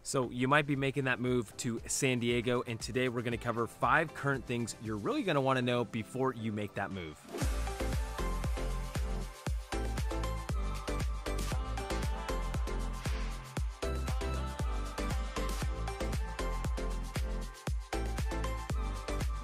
So you might be making that move to San Diego, and today we're going to cover 5 current things you're really going to want to know before you make that move.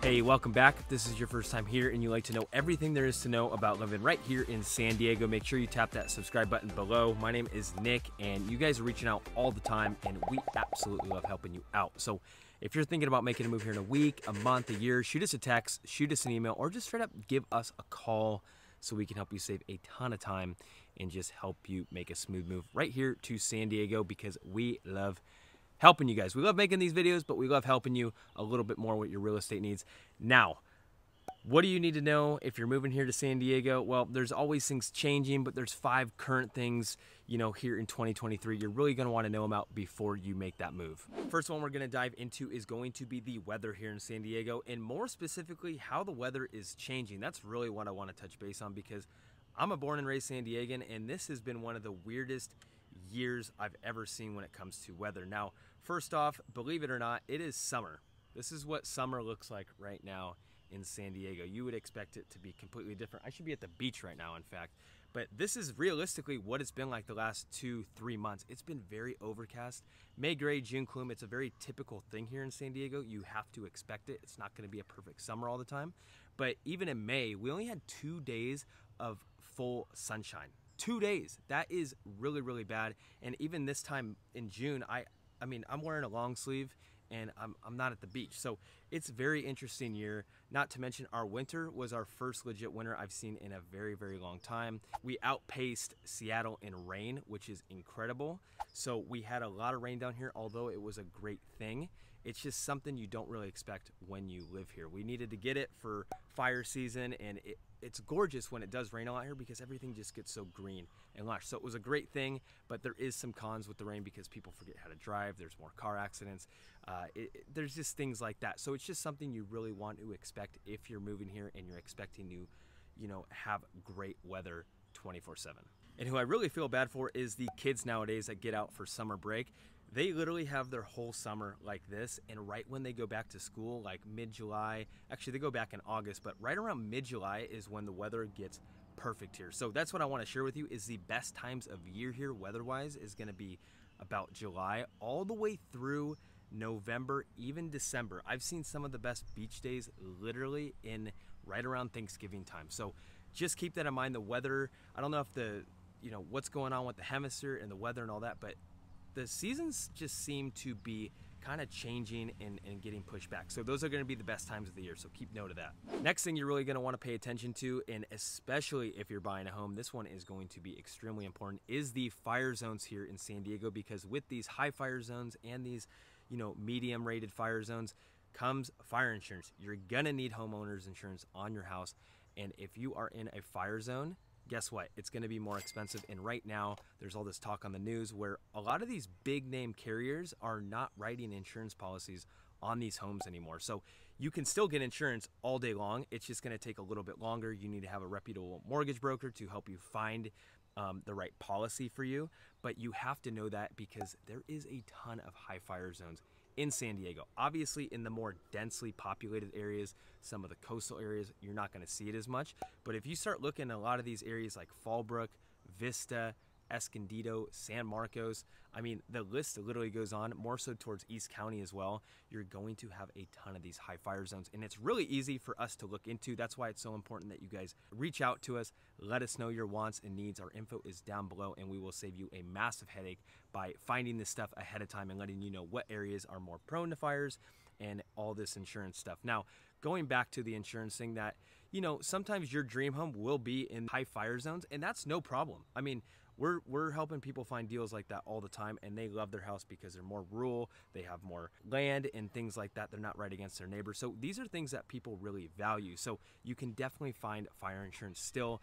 Hey, welcome back. If this is your first time here and you like to know everything there is to know about living right here in San Diego, make sure you tap that subscribe button below. My name is Nick, and you guys are reaching out all the time, and we absolutely love helping you out. So if you're thinking about making a move here in a week, a month, a year, shoot us a text, shoot us an email, or just straight up give us a call so we can help you save a ton of time and just help you make a smooth move right here to San Diego, because we love helping you guys. We love making these videos, but we love helping you a little bit more with your real estate needs. Now, what do you need to know if you're moving here to San Diego? Well, there's always things changing, but there's 5 current things, here in 2023 you're really going to want to know about before you make that move. First one we're going to dive into is going to be the weather here in San Diego, and more specifically, how the weather is changing. That's really what I want to touch base on, because I'm a born and raised San Diegan, and this has been one of the weirdest years I've ever seen when it comes to weather. Now, first off, believe it or not, it is summer. This is what summer looks like right now in San Diego. You would expect it to be completely different. I should be at the beach right now, in fact. But this is realistically what it's been like the last 2-3 months. It's been very overcast. May gray, June gloom. It's a very typical thing here in San Diego. You have to expect it. It's not going to be a perfect summer all the time. But even in May, we only had 2 days of full sunshine. 2 days. That is really, really bad. And even this time in June, I mean, I'm wearing a long sleeve and I'm not at the beach. So it's a very interesting year. Not to mention, our winter was our first legit winter I've seen in a very, very long time. We outpaced Seattle in rain, which is incredible. So we had a lot of rain down here, although it was a great thing. It's just something you don't really expect when you live here. We needed to get it for fire season, and it's gorgeous when it does rain a lot here because everything just gets so green and lush. So it was a great thing, but there is some cons with the rain because people forget how to drive. There's more car accidents. There's just things like that. So it's just something you really want to expect if you're moving here and you're expecting to, have great weather 24/7. And who I really feel bad for is the kids nowadays that get out for summer break. They literally have their whole summer like this, and right when they go back to school, like mid-July, actually they go back in August, but right around mid-July is when the weather gets perfect here. So that's what I want to share with you, is the best times of year here weather-wise is going to be about July all the way through November, even December. I've seen some of the best beach days literally in right around Thanksgiving time. So just keep that in mind. The weather, I don't know if what's going on with the hemisphere and the weather and all that, but the seasons just seem to be kind of changing and getting pushed back. So those are going to be the best times of the year, so keep note of that. Next thing you're really going to want to pay attention to, and especially if you're buying a home, this one is going to be extremely important, is the fire zones here in San Diego, because with these high fire zones and these medium rated fire zones comes fire insurance. You're going to need homeowners insurance on your house, and if you are in a fire zone, guess what? It's going to be more expensive. And right now, there's all this talk on the news where a lot of these big name carriers are not writing insurance policies on these homes anymore. So you can still get insurance all day long. It's just going to take a little bit longer. You need to have a reputable mortgage broker to help you find the right policy for you. But you have to know that because there is a ton of high fire zones in San Diego. Obviously, in the more densely populated areas, some of the coastal areas, you're not going to see it as much. But if you start looking at a lot of these areas like Fallbrook, Vista, Escondido, San Marcos, I mean, the list literally goes on, more so towards East County as well. You're going to have a ton of these high fire zones, and it's really easy for us to look into. That's why it's so important that you guys reach out to us, let us know your wants and needs. Our info is down below, and we will save you a massive headache by finding this stuff ahead of time and letting you know what areas are more prone to fires and all this insurance stuff. Now, going back to the insurance thing, that, sometimes your dream home will be in high fire zones, and that's no problem. I mean, we're helping people find deals like that all the time, and they love their house because they're more rural, they have more land and things like that. They're not right against their neighbors. So these are things that people really value. So you can definitely find fire insurance still.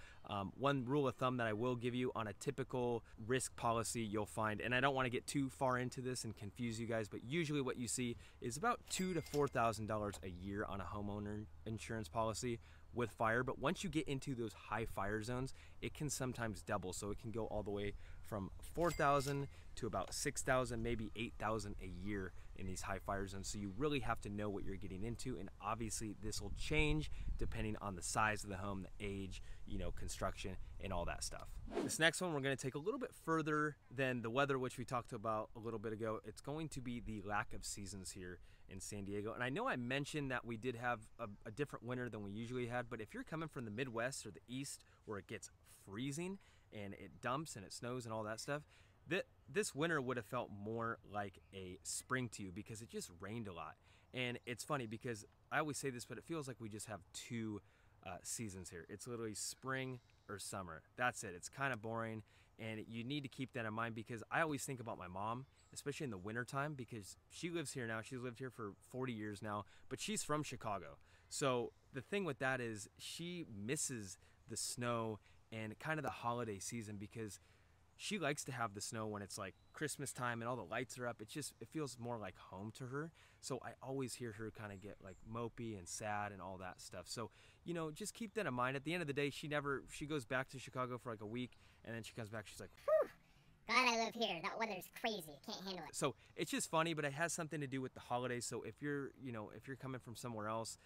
One rule of thumb that I will give you on a typical risk policy, you'll find, and I don't want to get too far into this and confuse you guys, but usually what you see is about $2,000 to $4,000 a year on a homeowner insurance policy with fire. But once you get into those high fire zones, it can sometimes double. So it can go all the way from 4,000 to about 6,000, maybe 8,000 a year in these high fire zones. So you really have to know what you're getting into, and obviously this will change depending on the size of the home, the age, you know, construction, and all that stuff. This next one we're going to take a little bit further than the weather, which we talked about a little bit ago. It's going to be the lack of seasons here in San Diego. And I know I mentioned that we did have a different winter than we usually had, but if you're coming from the Midwest or the East where it gets freezing and it dumps and it snows and all that stuff, this winter would have felt more like a spring to you because it just rained a lot. And it's funny because I always say this, but it feels like we just have two seasons here. It's literally spring or summer. That's it. It's kind of boring, and you need to keep that in mind because I always think about my mom, especially in the winter time, because she lives here now. She's lived here for 40 years now, but she's from Chicago. So the thing with that is she misses the snow and kind of the holiday season because she likes to have the snow when it's like Christmas time and all the lights are up. It feels more like home to her. So I always hear her kind of get like mopey and sad and all that stuff. So, you know, just keep that in mind. At the end of the day, she goes back to Chicago for like a week and then she comes back. She's like, whew, God, I live here. That weather's crazy. Can't handle it. So it's just funny, but it has something to do with the holidays. So if you're coming from somewhere else,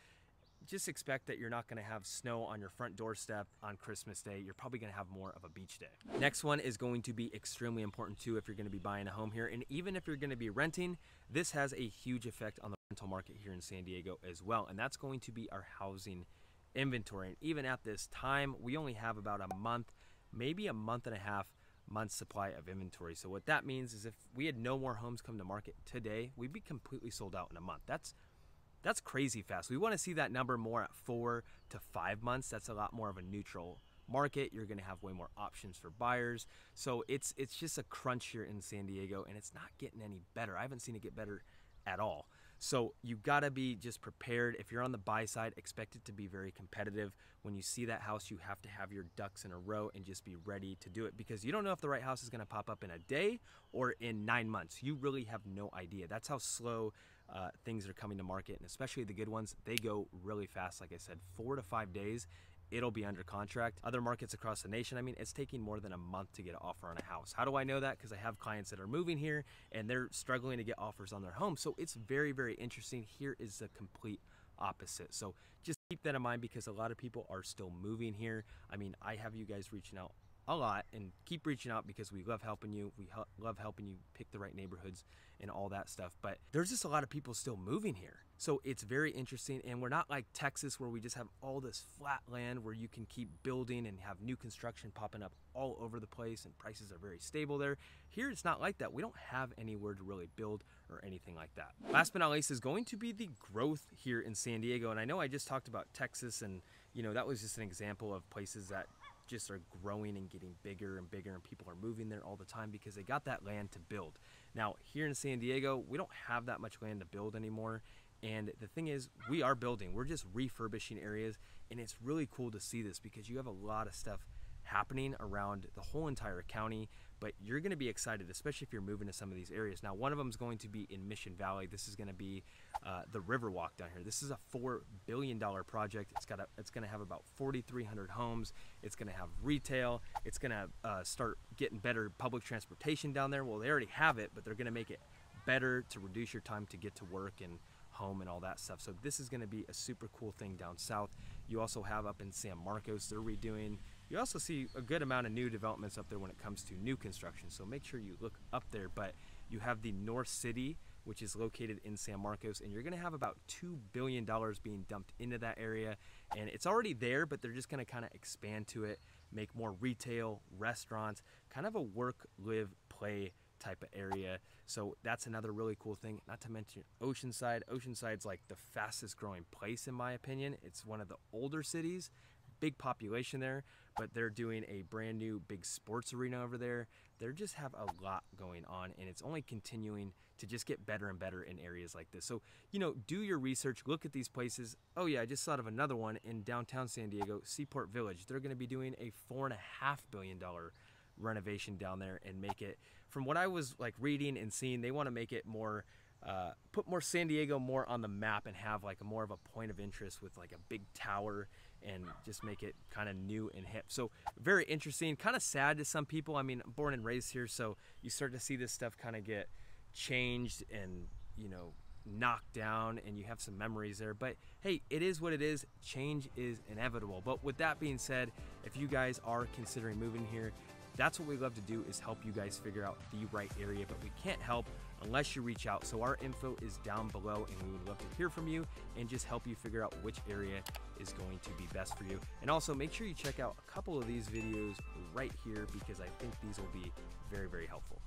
just expect that you're not going to have snow on your front doorstep on Christmas Day. You're probably going to have more of a beach day. Next one is going to be extremely important too if you're going to be buying a home here. And even if you're going to be renting, this has a huge effect on the rental market here in San Diego as well. And that's going to be our housing inventory. And even at this time, we only have about a month, maybe a month and a half months supply of inventory. So what that means is if we had no more homes come to market today, we'd be completely sold out in a month. That's crazy fast. We want to see that number more at 4 to 5 months. That's a lot more of a neutral market. You're going to have way more options for buyers. So it's just a crunch here in San Diego, and it's not getting any better. I haven't seen it get better at all. So you got to be just prepared. If you're on the buy side, expect it to be very competitive. When you see that house, you have to have your ducks in a row and just be ready to do it because you don't know if the right house is going to pop up in a day or in 9 months. You really have no idea. That's how slow things are coming to market, and especially the good ones, they go really fast. Like I said, 4 to 5 days. It'll be under contract. Other markets across the nation, I mean, it's taking more than a month to get an offer on a house. How do I know that? Because I have clients that are moving here and they're struggling to get offers on their home. So it's very, very interesting. Here is the complete opposite. So just keep that in mind because a lot of people are still moving here. I mean, I have you guys reaching out a lot and keep reaching out because we love helping you. We love helping you pick the right neighborhoods and all that stuff. But there's just a lot of people still moving here. So it's very interesting. And we're not like Texas where we just have all this flat land where you can keep building and have new construction popping up all over the place and prices are very stable there. Here it's not like that. We don't have anywhere to really build or anything like that. Last but not least is going to be the growth here in San Diego. And I know I just talked about Texas and that was just an example of places that just are growing and getting bigger and bigger, and people are moving there all the time because they got that land to build. Now here in San Diego, we don't have that much land to build anymore, and the thing is, we are building. We're just refurbishing areas, and it's really cool to see this because you have a lot of stuff happening around the whole entire county, but you're going to be excited, especially if you're moving to some of these areas. Now, one of them is going to be in Mission Valley. This is going to be the Riverwalk down here. This is a $4 billion project. It's going to have about 4,300 homes. It's going to have retail. It's going to start getting better public transportation down there. Well, they already have it, but they're going to make it better to reduce your time to get to work and home and all that stuff. So this is going to be a super cool thing down south. You also have up in San Marcos, they're redoing. You also see a good amount of new developments up there when it comes to new construction. So make sure you look up there. But you have the North City, which is located in San Marcos, and you're going to have about $2 billion being dumped into that area. And it's already there, but they're just going to kind of expand to it, make more retail, restaurants, kind of a work, live, play type of area. So that's another really cool thing. Not to mention Oceanside. Oceanside's like the fastest growing place in my opinion. It's one of the older cities, big population there, but they're doing a brand new big sports arena over there. They just have a lot going on, and it's only continuing to just get better and better in areas like this. So, do your research, look at these places. Oh yeah, I just thought of another one in downtown San Diego, Seaport Village. They're going to be doing a $4.5 billion renovation down there and make it, from what I was like reading and seeing, they want to make it more put more San Diego more on the map and have like more of a point of interest with like a big tower and just make it kind of new and hip. So very interesting, kind of sad to some people. I mean, I'm born and raised here, so you start to see this stuff kind of get changed and, you know, knocked down, and you have some memories there. But hey, it is what it is. Change is inevitable. But with that being said, if you guys are considering moving here, that's what we love to do, is help you guys figure out the right area. But we can't help unless you reach out. So our info is down below, and we would love to hear from you and just help you figure out which area is going to be best for you. And also make sure you check out a couple of these videos right here, because I think these will be very, very helpful.